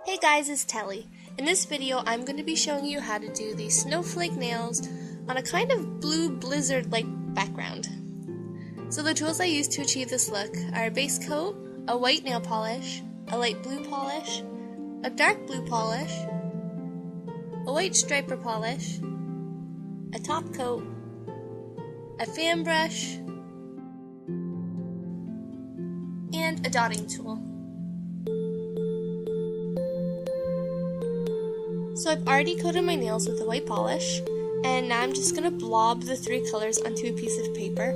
Hey guys, it's Telly. In this video, I'm going to be showing you how to do these snowflake nails on a kind of blue blizzard-like background. So the tools I use to achieve this look are a base coat, a white nail polish, a light blue polish, a dark blue polish, a white striper polish, a top coat, a fan brush, and a dotting tool. So I've already coated my nails with the white polish, and now I'm just going to blob the three colors onto a piece of paper.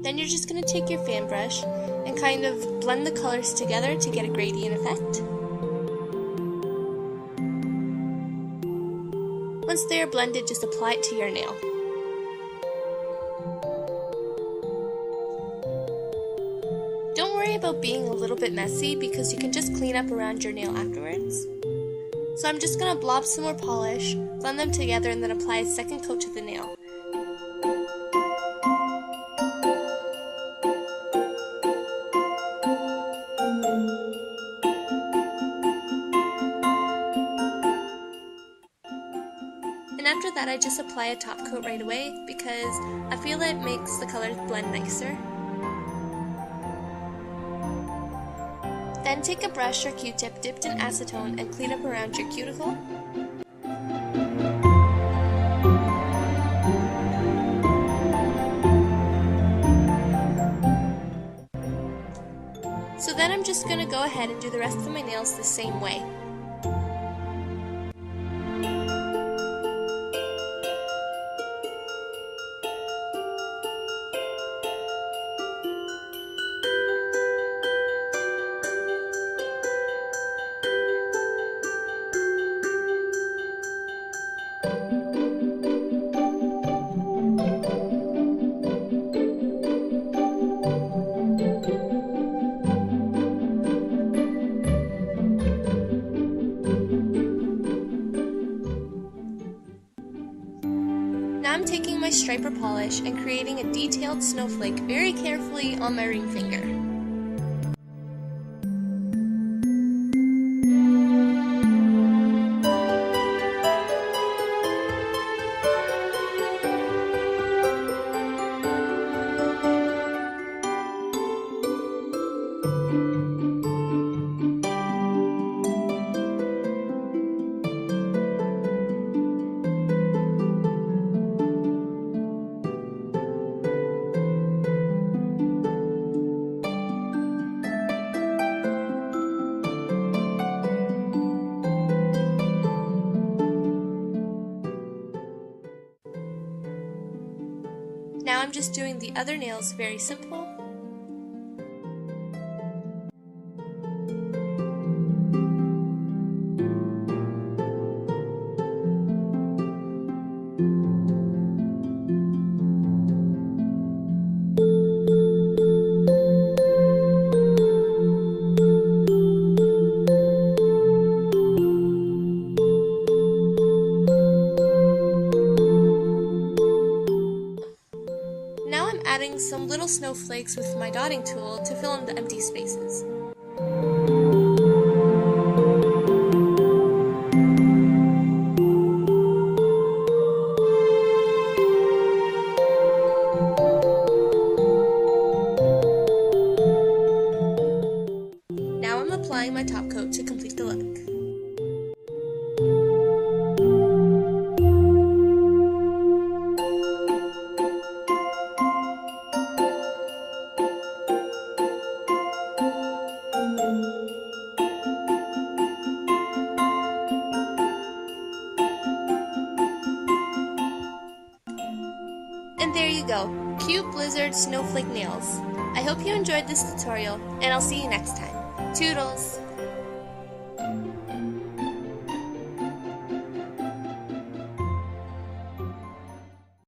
Then you're just going to take your fan brush and kind of blend the colors together to get a gradient effect. Once they are blended, just apply it to your nail. Don't worry about being a little bit messy because you can just clean up around your nail afterwards. So I'm just going to blob some more polish, blend them together, and then apply a second coat to the nail. And after that, I just apply a top coat right away because I feel it makes the colors blend nicer. Then take a brush or Q-tip dipped in acetone and clean up around your cuticle. So then I'm just going to go ahead and do the rest of my nails the same way. Now I'm taking my striper polish and creating a detailed snowflake very carefully on my ring finger. Now I'm just doing the other nails very simple. Adding some little snowflakes with my dotting tool to fill in the empty spaces. Now I'm applying my top coat to complete the look. And there you go, cute blizzard snowflake nails. I hope you enjoyed this tutorial, and I'll see you next time. Toodles!